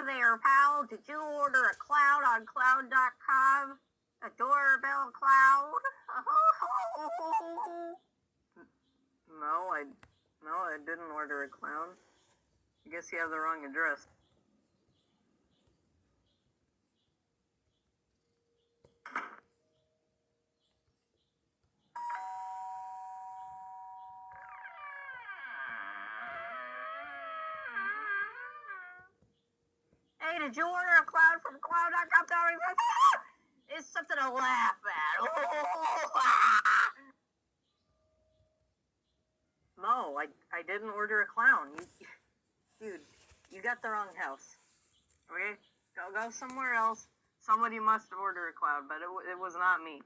Hey there, pal. Did you order a cloud on cloud.com? A doorbell cloud? No, I didn't order a clown. I guess you have the wrong address. Hey, did you order a cloud from cloud.com? It's something to laugh at. No, I didn't order a clown. Dude, you got the wrong house. Okay? Go somewhere else. Somebody must have ordered a cloud, but it was not me.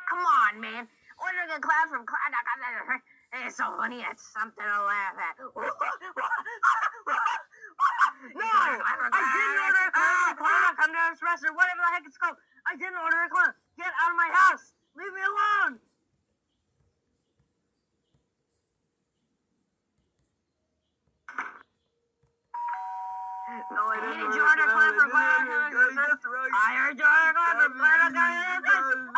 Come on, man. Ordering a cloud from cloud.com. It's so funny. It's something to laugh at. No! I didn't order a clown from cloud.com or whatever the heck it's called. I didn't order a clown. Get out of my house. Leave me alone. No, I didn't. Did you order a clown from cloud.com? I heard you order a clown from cloud.com.